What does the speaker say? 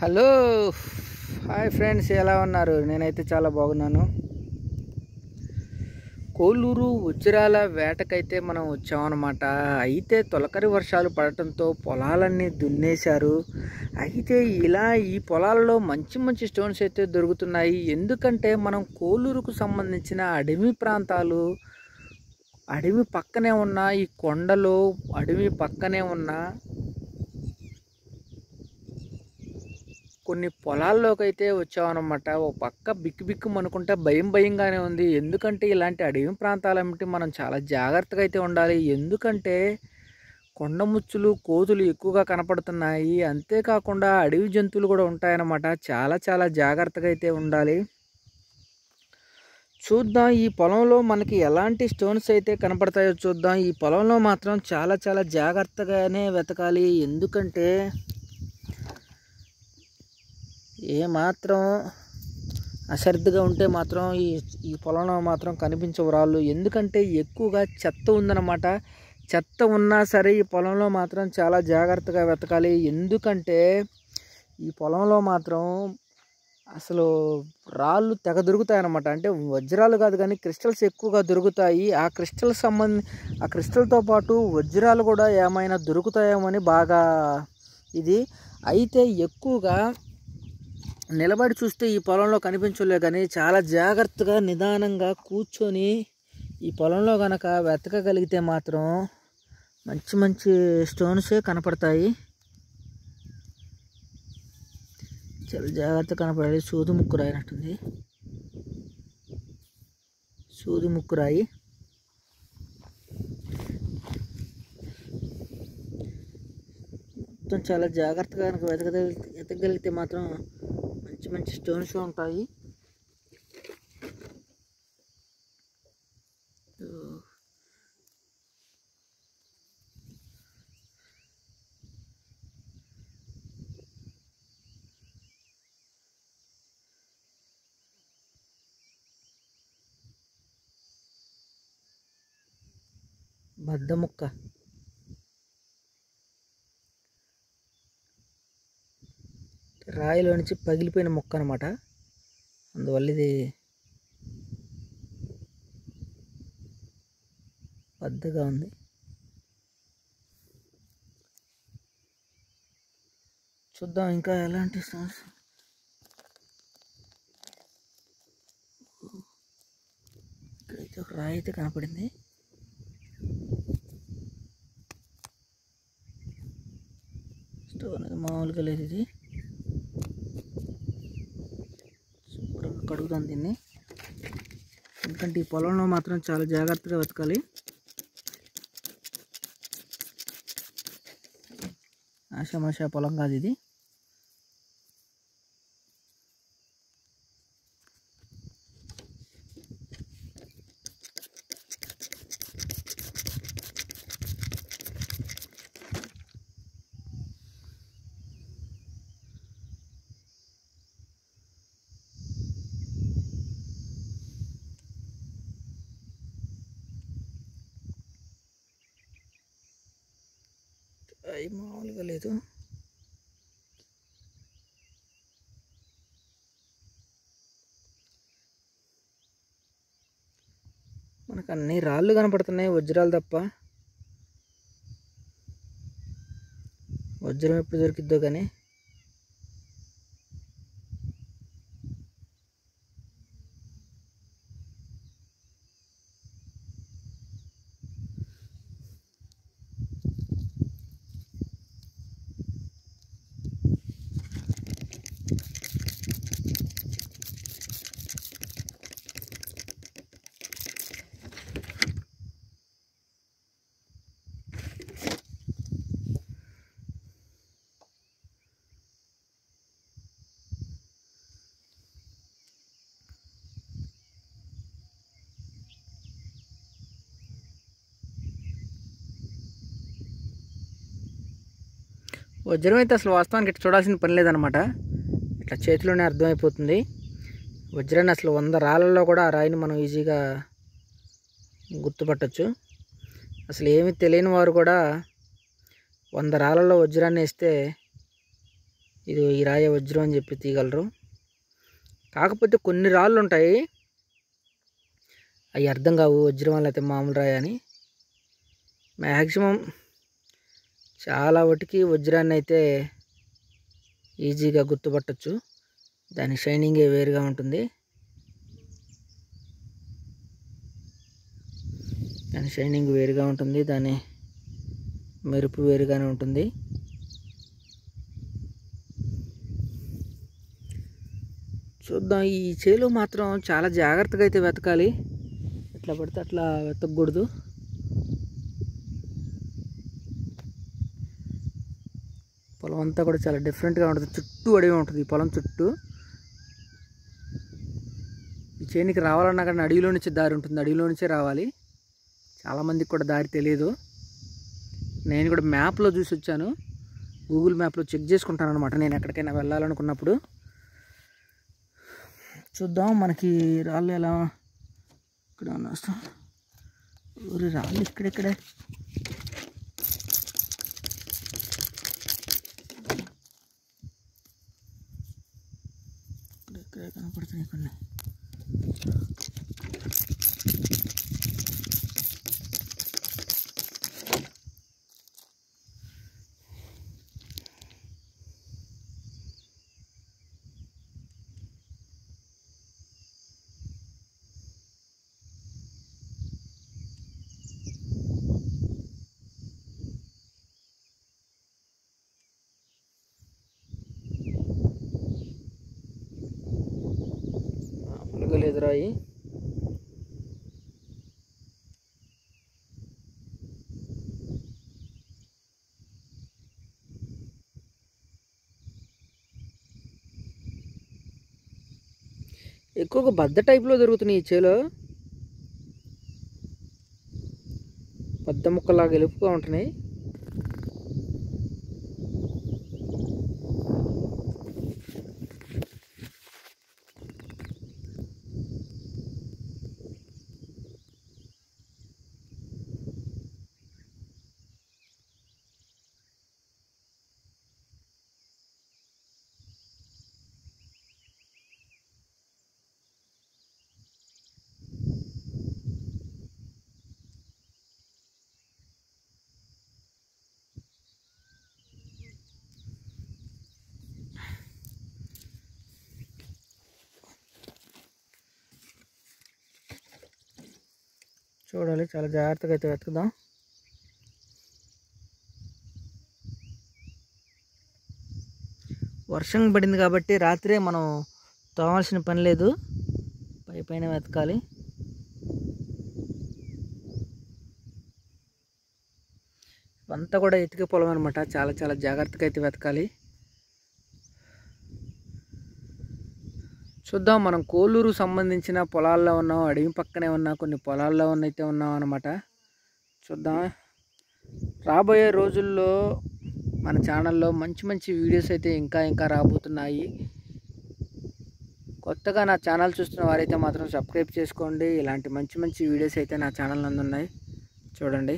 Hello hi friends, ఎలా ఉన్నారు? నేనైతే చాలా బాగున్నాను. కోలూరు వజ్రాల వేటకైతే మనం వచ్చామన్నమాట. అయితే తొలకరి వర్షాలు పడటంతో పొలాలన్నీ దున్నేశారు. అయితే ఇలా ఈ పొలాలలో మంచి మంచి స్టోన్స్ అయితే దొరుకుతున్నాయి. ఎందుకంటే మనం కోలూరుకు సంబంధించిన అడవి ప్రాంతాలు, అడవి పక్కనే ఉన్న ఈ కొండలు, అడవి పక్కనే ఉన్న కొన్ని పొలాల్లోకి అయితే వచ్చామన్నమాట. ఓ పక్క బిక్కు బిక్కు అనుకుంటే భయంగానే ఉంది. ఎందుకంటే ఇలాంటి అడవి ప్రాంతాలంటే మనం చాలా జాగ్రత్తగా అయితే ఉండాలి. ఎందుకంటే కొండముచ్చులు, కోతులు ఎక్కువగా కనపడుతున్నాయి. అంతేకాకుండా అడవి జంతువులు కూడా ఉంటాయన్నమాట. చాలా జాగ్రత్తగా అయితే ఉండాలి. చూద్దాం ఈ పొలంలో మనకి ఎలాంటి స్టోన్స్ అయితే కనపడతాయో చూద్దాం. ఈ పొలంలో మాత్రం చాలా జాగ్రత్తగానే వెతకాలి. ఎందుకంటే ఏమాత్రం అశ్రద్ధగా ఉంటే మాత్రం ఈ పొలంలో మాత్రం కనిపించవు రాళ్ళు. ఎందుకంటే ఎక్కువగా చెత్త ఉందన్నమాట. చెత్త ఉన్నా సరే ఈ పొలంలో మాత్రం చాలా జాగ్రత్తగా వెతకాలి. ఎందుకంటే ఈ పొలంలో మాత్రం అసలు రాళ్ళు తెగ దొరుకుతాయి అన్నమాట. అంటే వజ్రాలు కాదు కానీ క్రిస్టల్స్ ఎక్కువగా దొరుకుతాయి. ఆ క్రిస్టల్తో పాటు వజ్రాలు కూడా ఏమైనా దొరుకుతాయేమని బాగా ఇది. అయితే ఎక్కువగా నిలబడి చూస్తే ఈ పొలంలో కనిపించలే, కానీ చాలా జాగ్రత్తగా నిదానంగా కూర్చొని ఈ పొలంలో కనుక వెతకగలిగితే మాత్రం మంచి స్టోన్సే కనపడతాయి. చాలా జాగ్రత్తగా కనపడాలి. సూది ముక్కు రాయి అన్నట్టుంది. సూది ముక్కు రాయి. మొత్తం చాలా జాగ్రత్తగా కనుక వెతకగలిగితే మాత్రం మంచి స్టోన్స్ ఉంటాయి. బద్ద ముక్క, రాయిలో నుంచి పగిలిపోయిన ముక్క అనమాట. అందువల్ల ఇది బద్దగా ఉంది. చూద్దాం ఇంకా ఎలాంటి స్టోన్స్. ఇక్కడైతే ఒక రాయి అయితే కనపడింది. స్టోన్ మామూలుగా లేదు. ఇది శుభ్రంగా కడుగుతాను దీన్ని. ఎందుకంటే ఈ పొలంలో మాత్రం చాలా జాగ్రత్తగా వెతకాలి. ఆషామాషా పొలం కాదు ఇది. అవి మామూలుగా లేదు. మనకు అన్ని రాళ్ళు కనపడుతున్నాయి, వజ్రాలు తప్ప. వజ్రం ఎప్పుడు దొరికిద్దో కానీ. వజ్రం అయితే అసలు వాస్తవానికి ఇట్లా చూడాల్సిన పని లేదనమాట. ఇట్లా చేతిలోనే అర్థమైపోతుంది. వజ్రాన్ని అసలు 100 రాళ్ళల్లో కూడా ఆ రాయిని మనం ఈజీగా గుర్తుపట్టచ్చు. అసలు ఏమీ తెలియని వారు కూడా 100 రాళ్ళల్లో వజ్రాన్ని వేస్తే ఇది ఈ రాయ వజ్రం అని చెప్పి తీయగలరు. కాకపోతే కొన్ని రాళ్ళు ఉంటాయి, అవి అర్థం కావు వజ్రం లేకపోతే మామూలు రాయి అని. మ్యాక్సిమం చాలా వాటికి వజ్రాన్ని అయితే ఈజీగా గుర్తుపట్టచ్చు. దాని షైనింగే వేరుగా ఉంటుంది, దాని మెరుపు వేరుగానే ఉంటుంది. చూద్దాం. ఈ చేలో మాత్రం చాలా జాగ్రత్తగా అయితే వెతకాలి, ఎట్లా పడితే అట్లా వెతకూడదు. పొలం అంతా కూడా చాలా డిఫరెంట్గా ఉంటుంది, చుట్టూ అడవి ఉంటుంది ఈ పొలం చుట్టూ. ఈ చేనికి రావాలన్నా కానీ అడవిలో నుంచి దారి ఉంటుంది, అడవిలో నుంచే రావాలి. చాలామందికి కూడా దారి తెలియదు. నేను కూడా మ్యాప్లో చూసి వచ్చాను, గూగుల్ మ్యాప్లో చెక్ చేసుకుంటాను అనమాట నేను ఎక్కడికైనా వెళ్ళాలనుకున్నప్పుడు. చూద్దాం మనకి రాళ్ళు ఎలా ఇక్కడ ఉన్న ఊరి రాళ్ళు ఇక్కడెక్కడే ఇక్కడే కనపడుతున్నాయి కొన్ని. ఎదురాయి ఎక్కువగా బద్ద టైప్లో దొరుకుతున్నాయి ఈ చేలో, బద్ద ముక్కలాగా ఎలుపుగా ఉంటున్నాయి. చూడాలి, చాలా జాగ్రత్తగా అయితే వెతుకుదాం. వర్షం పడింది కాబట్టి రాత్రే మనం తోవాల్సిన పని లేదు, పైన వెతకాలి. అంతా కూడా ఎతికే పొలం అనమాట, చాలా చాలా జాగ్రత్తగా అయితే వెతకాలి. చూద్దాం, మనం కోలూరు సంబంధించిన పొలాల్లో ఉన్నాం, అడవి పక్కనే ఉన్నా కొన్ని పొలాల్లో అయితే ఉన్నాం అనమాట. చూద్దాం, రాబోయే రోజుల్లో మన ఛానల్లో మంచి మంచి వీడియోస్ అయితే ఇంకా రాబోతున్నాయి. కొత్తగా నా ఛానల్ చూస్తున్న వారైతే మాత్రం సబ్స్క్రైబ్ చేసుకోండి. ఇలాంటి మంచి మంచి వీడియోస్ అయితే నా ఛానల్ నందు ఉన్నాయి, చూడండి.